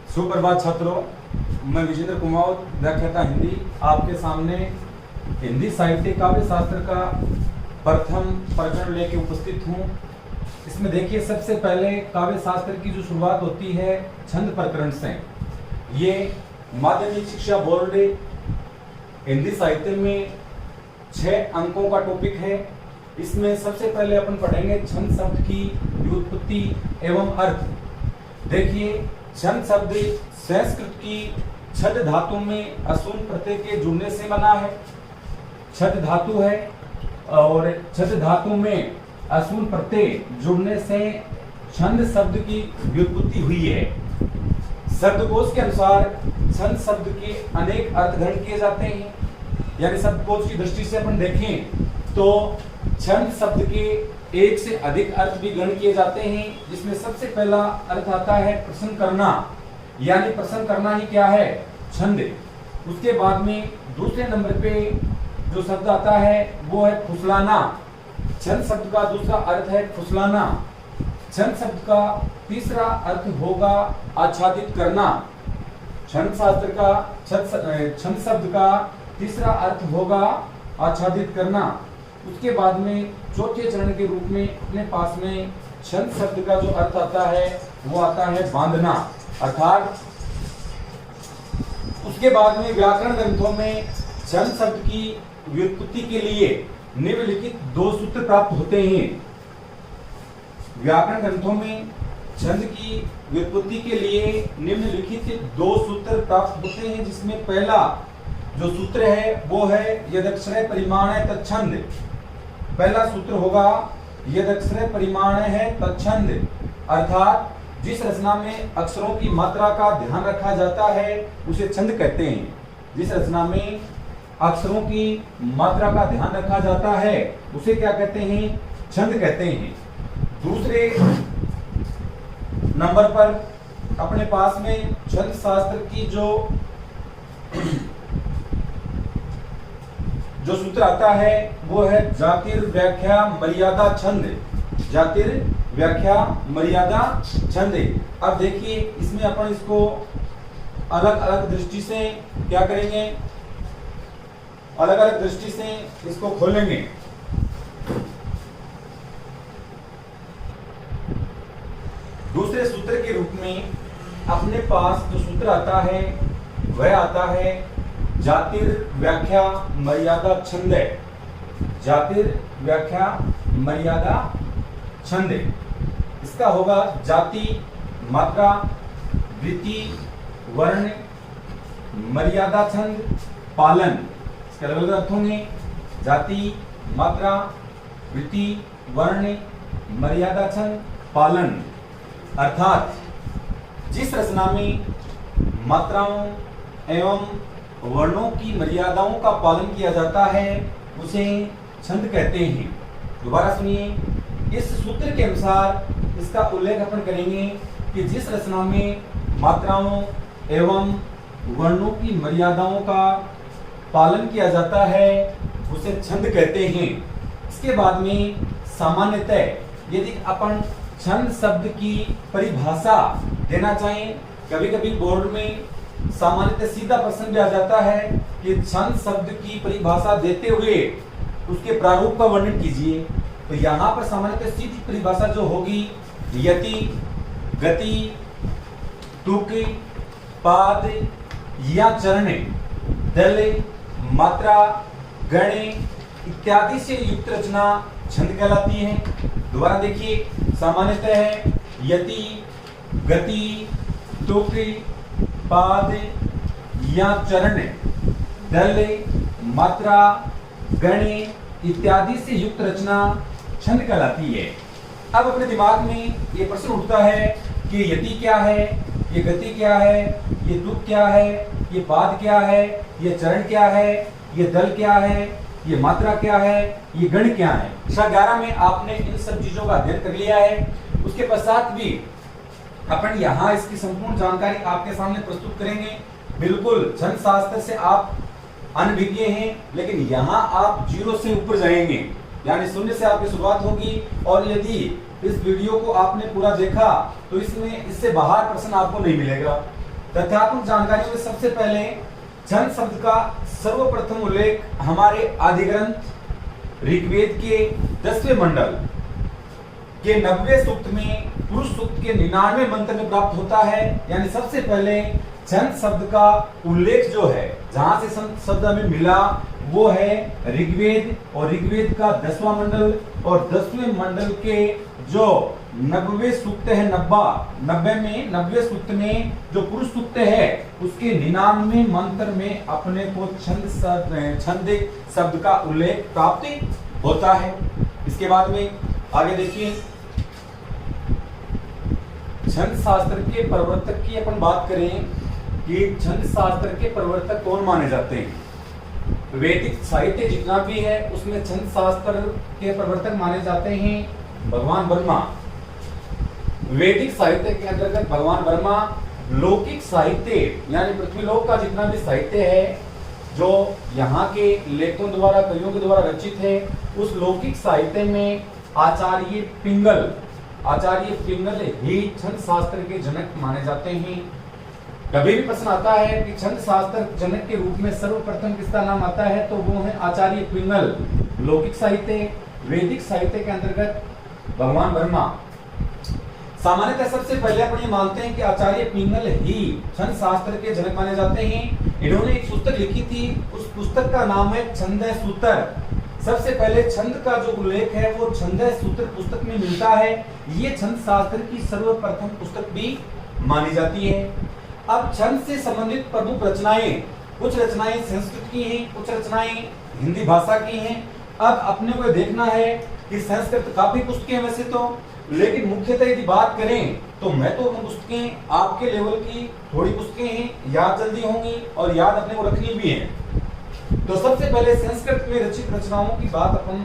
सुप्रभात छात्रों, मैं विजेंद्र कुमार व्याख्याता हिंदी आपके सामने हिंदी साहित्य काव्य शास्त्र का प्रथम प्रकरण लेके उपस्थित हूँ। इसमें देखिए, सबसे पहले काव्य शास्त्र की जो शुरुआत होती है छंद प्रकरण से। ये माध्यमिक शिक्षा बोर्ड हिंदी साहित्य में 6 अंकों का टॉपिक है। इसमें सबसे पहले अपन पढ़ेंगे छंद शब्द की व्युत्पत्ति एवं अर्थ। देखिए, छंद शब्द संस्कृत की छद धातु में असून प्रत्यय के जुड़ने से बना है। छद धातु है और छद धातु में असून प्रत्यय जुड़ने से छंद शब्द की व्युत्पत्ति हुई है। शब्दकोश के अनुसार छंद शब्द के अनेक अर्थ ग्रहण किए जाते हैं। यानी शब्दकोश की दृष्टि से अपन देखें तो छंद शब्द के एक से अधिक अर्थ भी ग्रहण किए जाते हैं, जिसमें सबसे पहला अर्थ आता है प्रसन्न करना। यानी प्रसन्न करना ही क्या है? छंद। उसके बाद में दूसरे नंबर पे जो शब्द आता है वो है फुसलाना। छंद शब्द का दूसरा अर्थ है फुसलाना। छंद शब्द का तीसरा अर्थ होगा आच्छादित करना। छंद शब्द का तीसरा अर्थ होगा आच्छादित करना। उसके बाद में चौथे चरण के रूप में अपने पास में छंद शब्द का जो अर्थ आता है वो आता है बांधना। अर्थात उसके बाद में व्याकरण ग्रंथों में छंद शब्द की व्युत्पत्ति के लिए निम्नलिखित 2 सूत्र प्राप्त होते हैं। व्याकरण ग्रंथों में छंद की व्युत्पत्ति के लिए निम्नलिखित 2 सूत्र प्राप्त होते हैं, जिसमें पहला जो सूत्र है वो है यदक्षर परिमाण है तच्छंद। पहला सूत्र होगा यदक्षर परिमाण है तच्छंद, अर्थात जिस रचना में अक्षरों की मात्रा का ध्यान रखा जाता है उसे छंद कहते हैं। जिस रचना में अक्षरों की मात्रा का ध्यान रखा जाता है उसे क्या कहते हैं? छंद कहते हैं। दूसरे नंबर पर अपने पास में छंद शास्त्र की जो सूत्र आता है वो है जातिर व्याख्या मर्यादा छंद। जातिर व्याख्या मर्यादा छंद। अब देखिए, इसमें अपन इसको अलग अलग दृष्टि से क्या करेंगे? अलग अलग दृष्टि से इसको खोलेंगे। दूसरे सूत्र के रूप में अपने पास जो सूत्र आता है वह आता है जातिर व्याख्या मर्यादा छंद। जातिर व्याख्या मर्यादा छंद। इसका होगा जाति, मात्रा, वृत्ति, वर्ण, मर्यादा छंद, पालन। इसके अलग अलग अर्थ होंगे। जाति, मात्रा, वृत्ति, वर्ण, मर्यादा छंद, पालन। अर्थात जिस रचना में मात्राओं एवं वर्णों की मर्यादाओं का पालन किया जाता है उसे छंद कहते हैं। दोबारा सुनिए, इस सूत्र के अनुसार इसका उल्लेख अपन करेंगे कि जिस रचना में मात्राओं एवं वर्णों की मर्यादाओं का पालन किया जाता है उसे छंद कहते हैं। इसके बाद में सामान्यतः यदि अपन छंद शब्द की परिभाषा देना चाहें, कभी कभी बोर्ड में सामान्यतः सीधा प्रश्न भी आ जाता है कि छंद शब्द की परिभाषा देते हुए उसके प्रारूप का वर्णन कीजिए। तो यहाँ पर सामान्यतः सीधी परिभाषा जो होगी, यति, गति, तुक, पाद या चरण, दल, मात्रा, गण इत्यादि से युक्त रचना छंद कहलाती है। दोबारा देखिए, सामान्यतः है यति, गति, तुक, पाद या चरण, दल, मात्रा, गण इत्यादि से युक्त रचना छंद कहलाती है। अब अपने दिमाग में ये प्रश्न उठता है कि यति क्या है, ये गति क्या है, ये तुक क्या है, ये पाद क्या है, ये चरण क्या है, ये दल क्या है, ये मात्रा क्या है, ये गण क्या है। कक्षा 11 में आपने इन सब चीजों का अध्ययन कर लिया है। उसके पश्चात भी अपन यहाँ इसकी संपूर्ण जानकारी आपके सामने प्रस्तुत करेंगे। बिल्कुल छंद शास्त्र से आप अनभिज्ञ हैं, लेकिन यहाँ आप 0 से ऊपर जाएंगे, यानी 0 से आपकी शुरुआत होगी। और यदि इस वीडियो को आपने पूरा देखा तो इसमें इससे बाहर प्रश्न आपको नहीं मिलेगा। तथ्यात्मक जानकारियों में सबसे पहले छंद शब्द का सर्वप्रथम उल्लेख हमारे आदि ग्रंथ ऋग्वेद के 10वें मंडल के 90वें सूक्त में पुरुष सूक्त के 99वें मंत्र में प्राप्त होता है। यानी सबसे पहले छंद शब्द का उल्लेख जो है, जहां से शब्द हमें मिला, वो है ऋग्वेद, और ऋग्वेद का 10वां मंडल, और 10वें मंडल के जो 90वें सूक्त है, 90वें सूक्त में जो पुरुष सूक्त है, उसके 99वें मंत्र में अपने को छंद शब्द का उल्लेख प्राप्त होता है। इसके बाद में आगे देखिए, छंद शास्त्र के प्रवर्तक की अपन बात करें कि छंद शास्त्र के प्रवर्तक कौन माने जाते हैं। वैदिक साहित्य जितना भी है उसमें छंद शास्त्र के प्रवर्तक माने जाते हैं भगवान वर्मा। वैदिक साहित्य के अंतर्गत भगवान वर्मा, लौकिक साहित्य यानी पृथ्वीलोक का जितना भी साहित्य है जो यहाँ के लेखकों द्वारा, कवियों के द्वारा रचित है, उस लौकिक साहित्य में आचार्य पिंगल ही छंद शास्त्र के जनक माने जाते हैं। कभी भी प्रश्न आता है कि छंद शास्त्र जनक के रूप में सर्वप्रथम किसका नाम आता है, तो वो है आचार्य पिंगल। लौकिक साहित्य, वैदिक साहित्य के अंतर्गत भगवान वर्मा। सामान्यतः सबसे पहले अपन ये मानते हैं कि आचार्य पिंगल ही छंद शास्त्र के जनक माने जाते हैं। इन्होंने एक पुस्तक लिखी थी, उस पुस्तक का नाम है छंदः सूत्र। सबसे पहले छंद का जो उल्लेख है वो छंदः सूत्र पुस्तक में मिलता है। ये छंद शास्त्र की सर्वप्रथम पुस्तक भी मानी जाती है। अब छंद से संबंधित प्रमुख रचनाएं, कुछ रचनाएं संस्कृत की हैं, कुछ रचनाएं हिंदी भाषा की हैं। अब अपने को देखना है कि संस्कृत काफी पुस्तकें हैं वैसे तो, लेकिन मुख्यतः यदि बात करें तो महत्वपूर्ण पुस्तकें आपके लेवल की थोड़ी पुस्तकें हैं, याद जल्दी होंगी और याद अपने को रखनी भी है। तो सबसे पहले संस्कृत में रचित रचनाओं की बात अपन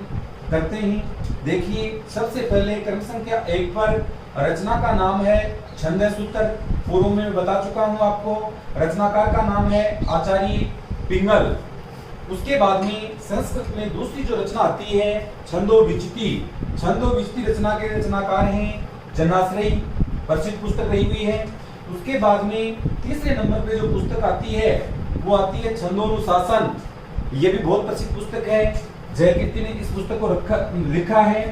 करते हैं। देखिए, सबसे पहले क्रम संख्या 1 पर रचना का नाम है छंदः सूत्र। पूर्व में बता चुका हूं आपको, रचनाकार का नाम है आचार्य पिंगल। उसके बाद में संस्कृत में दूसरी जो रचना आती है छंदोविचिति। छंदोविचिति रचना के रचनाकार हैं जनाश्रयी, प्रसिद्ध पुस्तक रही हुई है। उसके बाद में तीसरे नंबर पे जो पुस्तक आती है वो आती है छंदोनुशासन। ये भी बहुत प्रसिद्ध पुस्तक है, जयकीर्ति ने इस पुस्तक को लिखा है।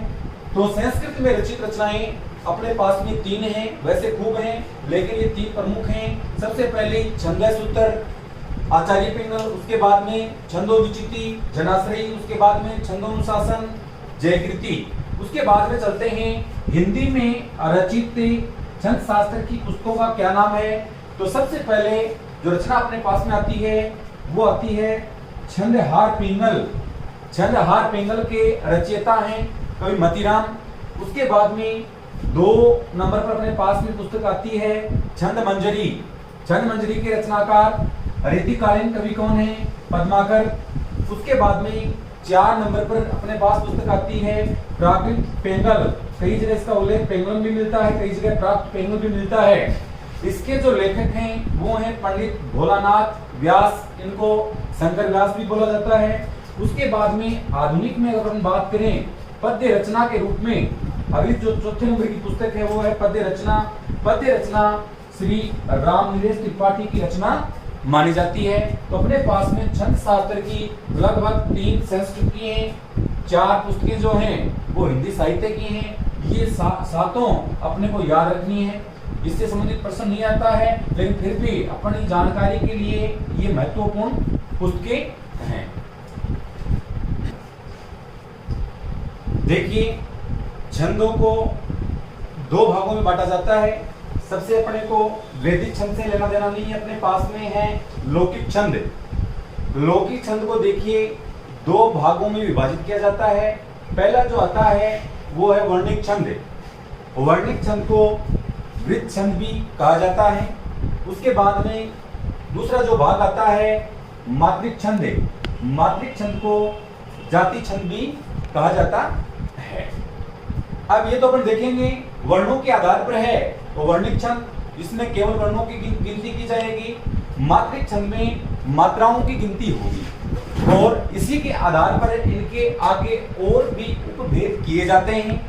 तो संस्कृत में रचित रचनाएं अपने पास में 3 हैं, वैसे खूब हैं लेकिन ये 3 प्रमुख हैं। सबसे पहले छंदः सूत्र आचार्य पिंगल, उसके बाद में छंदोविचिति जनाश्रयी, उसके बाद में छंदोनुशासन जयकीर्ति। उसके बाद में चलते हैं हिंदी में रचित छंद शास्त्र की पुस्तकों का क्या नाम है। तो सबसे पहले जो रचना अपने पास में आती है वो आती है छंदहार पिंगल। छंदहार पिंगल के रचयिता हैं कवि मतीराम। उसके बाद में 2 नंबर पर अपने पास में पुस्तक आती है छंद मंजरी। छंद मंजरी के रचनाकार रीतिकालीन कवि कौन है, पद्माकर। उसके बाद में 4 नंबर पर अपने पास पुस्तक आती है प्राकृत पेंगल। कई जगह इसका उल्लेख पेंगल भी मिलता है, कई जगह प्राकृत पेंगल भी मिलता है। इसके जो लेखक हैं वो हैं पंडित भोलानाथ व्यास, इनको शंकर व्यास भी बोला जाता है। उसके बाद में आधुनिक में अगर हम बात करें पद्य रचना के रूप में, अगली जो चौथे नंबर की पुस्तक है वो है पद्य रचना। पद्य रचना श्री रामनिरेश त्रिपाठी की रचना मानी जाती है। तो अपने पास में छंद शास्त्र की लगभग 3 संस्कृत की हैं, 4 पुस्तकें जो हैं वो हिंदी साहित्य की हैं। ये सातों अपने को याद रखनी है। इससे संबंधित प्रश्न नहीं आता है, लेकिन फिर भी अपनी जानकारी के लिए ये महत्वपूर्ण पुस्तकें हैं। देखिए, छंदों को 2 भागों में बांटा जाता है। सबसे अपने को वैदिक छंद से लेना देना नहीं है, अपने पास में है लौकिक छंद। लौकिक छंद को देखिए 2 भागों में विभाजित किया जाता है। पहला जो आता है वो है वर्णिक छंद। वर्णिक छंद को वृत्त छंद भी कहा जाता है। उसके बाद में दूसरा जो भाग आता है मात्रिक छंद। मात्रिक छंद को जाति छंद भी कहा जाता है। अब ये तो अपन देखेंगे वर्णों के आधार पर है, तो वर्णिक छंद जिसमें केवल वर्णों की गिनती की जाएगी। मात्रिक छंद में मात्राओं की गिनती होगी और इसी के आधार पर इनके आगे और भी उपभेद किए जाते हैं।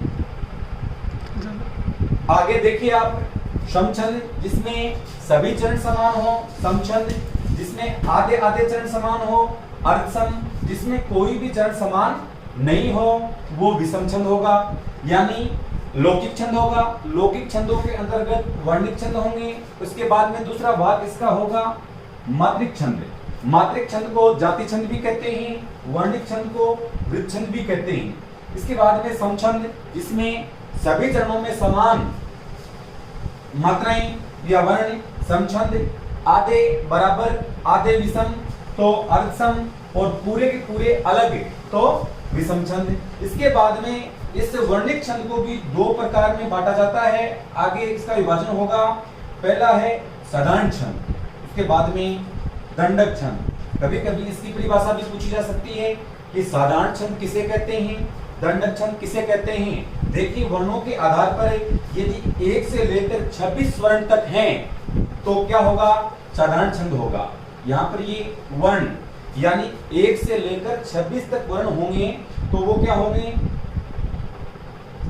आगे देखिए आप समछंद जिसमें सभी चरण समान हो, समछंद जिसमें आधे आधे चरण समान हो, अर्धसम जिसमें कोई भी चरण समान नहीं हो, वो विषम छंद होगा। यानी लौकिक छंद होगा, लौकिक छंदों के अंतर्गत वर्णिक छंद होंगे। उसके बाद में दूसरा भाग इसका होगा मात्रिक छंद। मात्रिक छंद को जाति छंद भी कहते हैं, वर्णिक छंद को वृत्त छंद भी कहते हैं। इसके बाद में समछंद जिसमें सभी चरणों में समान मात्राएं या वर्ण, समछंद आधे बराबर आधे विषम तो अर्धसम, और पूरे के पूरे अलग तो विषम छंद। इसके बाद में इस वर्णिक छंद को भी दो प्रकार में बांटा जाता है, आगे इसका विभाजन होगा। पहला है साधारण छंद, उसके बाद में दंडक छंद। कभी कभी इसकी परिभाषा भी पूछी जा सकती है कि साधारण छंद किसे कहते हैं, दंडक छंद किसे कहते हैं। देखिए वर्णों के आधार पर यदि 1 से लेकर 26 वर्ण तक हैं तो क्या होगा, साधारण छंद होगा। यहाँ पर ये वर्ण यानी 1 से लेकर 26 तक वर्ण होंगे तो वो क्या होंगे,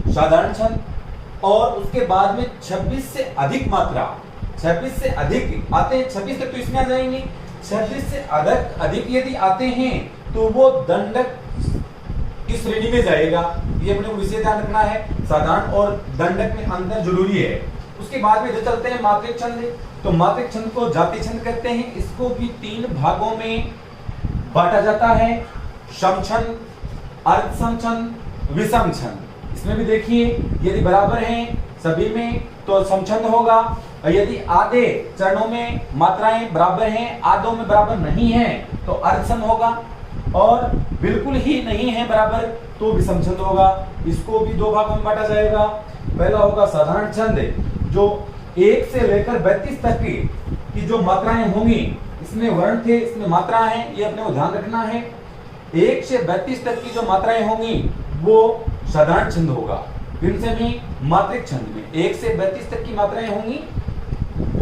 साधारण छंद। और उसके बाद में 26 से अधिक मात्रा, 26 से अधिक आते हैं, 26 तक तो इसमें आ जाएंगे, 26 से अधिक यदि आते हैं तो वो दंडक की श्रेणी में जाएगा। ये अपने को विशेष ध्यान रखना है, साधारण और दंडक में अंतर जरूरी है। उसके बाद में जो चलते हैं मात्रिक छंद, तो मात्रिक छंद को जाति छंद कहते हैं। इसको भी 3 भागों में बांटा जाता है, समछंद, अर्धसम छंद, विषम छंद। इसमें भी देखिए यदि बराबर हैं सभी में तो समछंद होगा, और यदि आधे चरणों में मात्राएं बराबर हैं, आधों में बराबर नहीं है तो अर्धसम होगा, और बिल्कुल ही नहीं है बराबर तो विषम छंद होगा। इसको भी 2 भागों में बांटा जाएगा। पहला होगा साधारण छंद, जो 1 से लेकर 32 तक की जो मात्राएं होंगी, इसमें वर्ण थे इसमें मात्रा है, ये अपने को ध्यान रखना है। 1 से 32 तक की जो मात्राएं होंगी वो साधारण छंद होगा। फिर से भी मात्रिक छंद में 1 से 32 तक की मात्राएं होंगी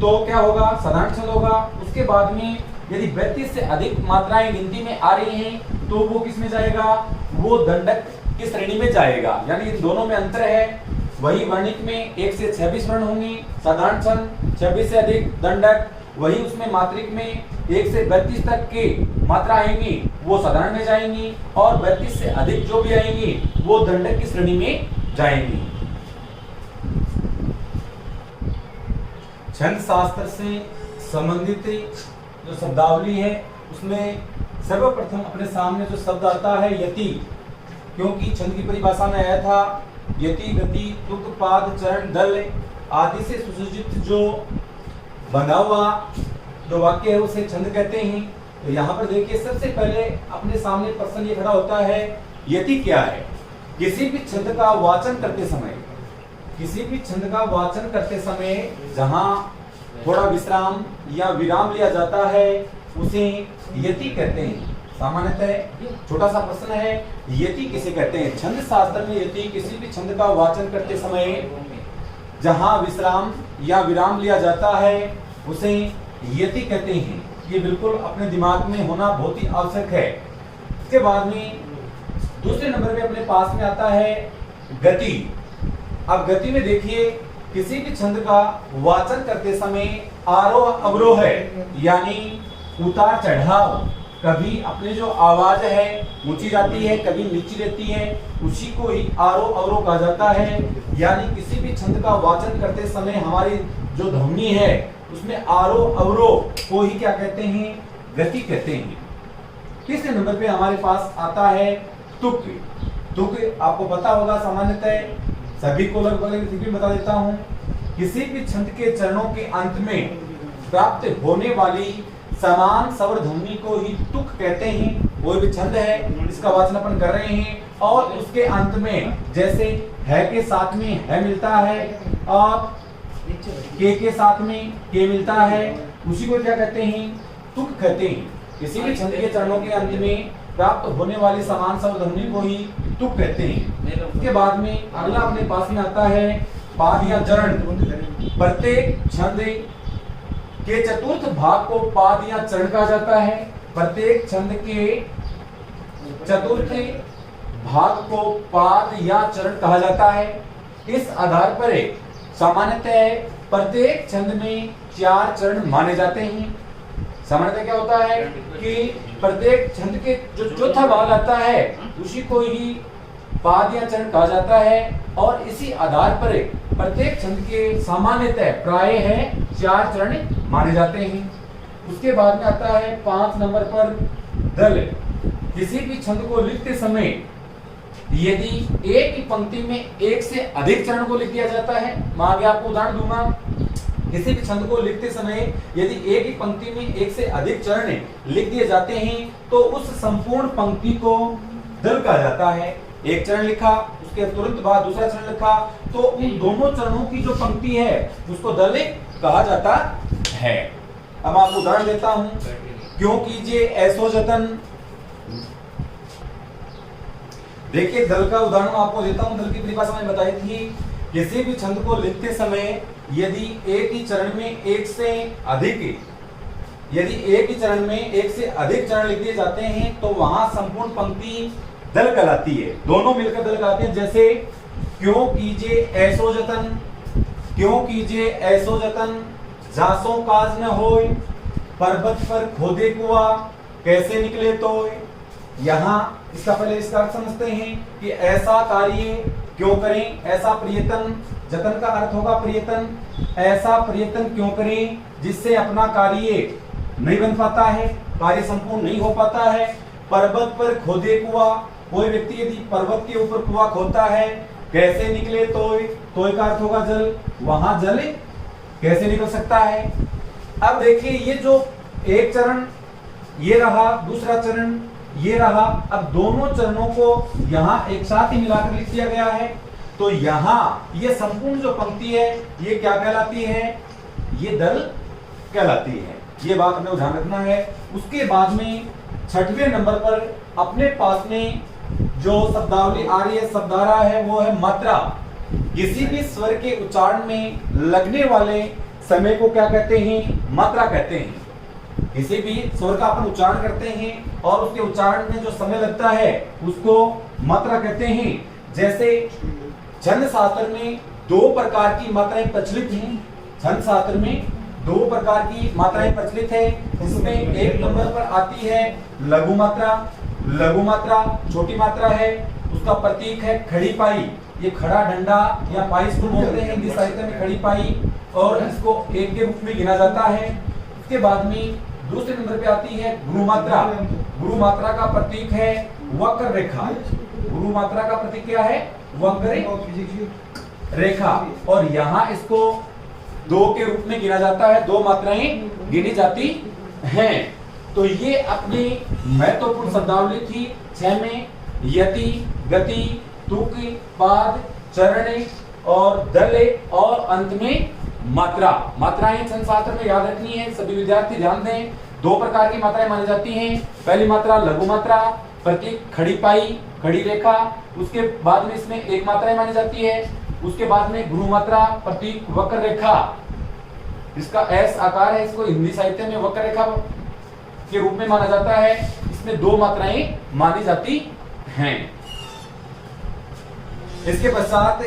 तो क्या होगा, साधारण छंद होगा। उसके बाद में यदि 32 से अधिक मात्राएं गिनती में आ रही हैं तो वो किस में जाएगा, वो दंडक की श्रेणी में जाएगा। यानी इन दोनों में अंतर है। वही वर्णिक में 1 से 26 वर्ण होंगे साधारण छंद, 26 से अधिक दंडक। वही उसमें मात्रिक में 1 से 32 तक की मात्रा आएंगी वो साधारण में जाएंगी, और 32 से अधिक जो भी आएंगी वो दंडक की श्रेणी में जाएंगी। छंद शास्त्र से संबंधित जो शब्दावली है उसमें सर्वप्रथम अपने सामने जो शब्द आता है यति, क्योंकि छंद की परिभाषा में आया था यति, गति, तुक, पाद, चरण, दल आदि से सुसज्जित जो बंधा हुआ जो वाक्य है उसे छंद कहते हैं। तो यहाँ पर देखिए सबसे पहले अपने सामने प्रश्न ये खड़ा होता है, यति क्या है। किसी भी छंद का वाचन करते समय, किसी भी छंद का वाचन करते समय जहां थोड़ा विश्राम या विराम लिया जाता है उसे यति कहते हैं। सामान्यतः छोटा सा प्रश्न है, यति किसे कहते हैं। छंद शास्त्र में यति किसी भी छंद का वाचन करते समय जहां विश्राम या विराम लिया जाता है उसे यति कहते हैं। ये बिल्कुल अपने दिमाग में होना बहुत ही आवश्यक है। इसके बाद में दूसरे नंबर पे अपने पास में आता है गति। अब गति में देखिए किसी भी छंद का वाचन करते समय आरोह अवरोह है, यानी उतार चढ़ाव, कभी अपने जो आवाज है ऊंची जाती है कभी नीची रहती है, उसी को ही आरोह अवरोह कहा जाता है। यानी किसी भी छंद का वाचन करते समय हमारी जो ध्वनि है उसमें आरोह अवरोह को ही क्या कहते हैं, गति कहते हैं। तीसरे नंबर पे हमारे पास आता है तुक। तुक आपको पता होगा, सामान्यतः सभी को लगभग बता देता हूं, किसी भी छंद के चरणों के अंत में प्राप्त होने वाली समान स्वर ध्वनि को ही तुक कहते हैं। कोई भी छंद है इसका वाचन अपन कर रहे हैं और उसके अंत में जैसे है के साथ में है मिलता है और के साथ में के मिलता है, उसी को क्या कहते हैं, तुक कहते हैं। किसी भी छंद के चरणों के अंत में प्राप्त होने वाली समान स्वर ध्वनि को ही तुक कहते हैं। उसके बाद में अगला अपने पास में आता है पाद या चरण। प्रत्येक छंद के चतुर्थ भाग को पाद या चरण कहा जाता है। प्रत्येक छंद के चतुर्थ भाग को पाद या चरण कहा जाता है। इस आधार पर सामान्यतः प्रत्येक छंद में 4 चरण माने जाते हैं। सामान्यतः क्या होता है कि प्रत्येक छंद के जो चौथा भाग आता है उसी को ही पाद या चरण कहा जाता है और इसी आधार पर प्रत्येक छंद के सामान्यतः प्राय है 4 चरण माने जाते हैं। उसके बाद में आता है 5 नंबर पर दल। किसी भी छंद को लिखते समय यदि एक ही पंक्ति में एक से अधिक चरण को लिख दिया जाता है, मैं आगे आपको उदाहरण दूंगा। किसी भी छंद को लिखते समय यदि एक ही पंक्ति में एक से अधिक चरण लिख दिए जाते हैं तो उस संपूर्ण पंक्ति को दल कहा जाता है। एक चरण लिखा, उसके तुरंत बाद दूसरा चरण लिखा, तो उन दोनों चरणों की जो पंक्ति है उसको दल कहा जाता है। अब आपको उदाहरण देता हूं। क्यों कीजिए ऐसो जतन। देखिए दल का उदाहरण आपको देता हूं। दल की परिभाषा मैंने बताई थी, किसी भी छंद को लिखते समय यदि एक ही चरण में एक से अधिक चरण लिख दिए जाते हैं तो वहां संपूर्ण पंक्ति दल कहलाती है। दोनों मिलकर दल कहलाते हैं। जैसे क्यों कीजिए ऐसो जतन, क्यों कीजिए ऐसो जतन, जासों काज न होय, पर्वत पर खोदे कुआ, कैसे निकले तोय। यहाँ इसका पहले इसका अर्थ समझते हैं कि ऐसा कार्य क्यों करें, ऐसा प्रयत्न, जतन का अर्थ होगा प्रयत्न, ऐसा प्रयत्न क्यों करें जिससे अपना कार्य नहीं बन पाता है, कार्य संपूर्ण नहीं हो पाता है। पर्वत पर खोदे कुआ, कोई व्यक्ति यदि पर्वत के ऊपर कुआं खोदता है, कैसे निकले तोय, तोय का अर्थ होगा जल, वहां जल कैसे निकल सकता है। अब देखिए ये जो एक चरण ये रहा, दूसरा चरण ये रहा, अब दोनों चरणों को यहाँ एक साथ ही मिलाकर लिख दिया गया है। तो यहाँ ये संपूर्ण जो पंक्ति है ये क्या कहलाती है, ये दल कहलाती है। ये बात हमें ध्यान रखना है। उसके बाद में 6वें नंबर पर अपने पास में जो शब्दावली आ रही है, शब्दारा है, वो है मात्रा। किसी भी स्वर के उच्चारण में लगने वाले समय को क्या कहते हैं, मात्रा कहते हैं। किसी भी स्वर का अपन उच्चारण करते हैं और उसके उच्चारण में जो समय लगता है उसको मात्रा कहते हैं। जैसे छंद शास्त्र में 2 प्रकार की मात्राएं प्रचलित हैं। छंद शास्त्र में 2 प्रकार की मात्राएं प्रचलित है। इसमें 1 नंबर पर आती है लघु मात्रा। लघु मात्रा छोटी मात्रा है, उसका प्रतीक है खड़ी पाई। ये खड़ा डंडा या पाई इसको बोलते हैं हिंदी साहित्य में, खड़ी पाई, और इसको 1 के रूप में गिना जाता है। उसके बाद में दूसरे नंबर पे आती है गुरु मात्रा। गुरु मात्रा का प्रतीक है वक्र रेखा। गुरु मात्रा का प्रतीक क्या है, वक्र रेखा, और यहाँ इसको 2 के रूप में गिना जाता है। 2 मात्राएं गिनी जाती हैं। तो ये अपनी महत्वपूर्ण शब्दावली थी। 6 में यति, गति, तुक, पाद, चरण और दल और अंत में मात्रा। मात्राएं छंद शास्त्र में याद रखनी है, सभी विद्यार्थी ध्यान दें। 2 प्रकार की मात्राएं मानी जाती हैं। पहली मात्रा लघु मात्रा, प्रतीक खड़ी पाई, खड़ी रेखा। उसके बाद में इसमें 1 मात्राएं मानी जाती है। उसके बाद में गुरु मात्रा, प्रतीक वक्र रेखा, इसका एस आकार है, इसको हिंदी साहित्य में वक्र रेखा के रूप में माना जाता है। इसमें 2 मात्राएं मानी जाती हैं। इसके पश्चात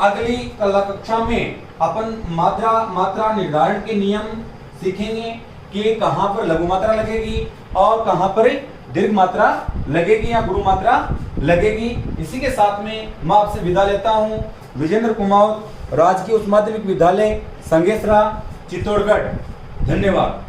अगली कला कक्षा में अपन मात्रा निर्धारण के नियम सीखेंगे कि कहां पर लघु मात्रा लगेगी और कहां पर दीर्घ मात्रा लगेगी या गुरु मात्रा लगेगी। इसी के साथ में मैं आपसे विदा लेता हूं। विजेंद्र कुमार, राजकीय उच्च माध्यमिक विद्यालय संगेसरा, चित्तौड़गढ़। धन्यवाद।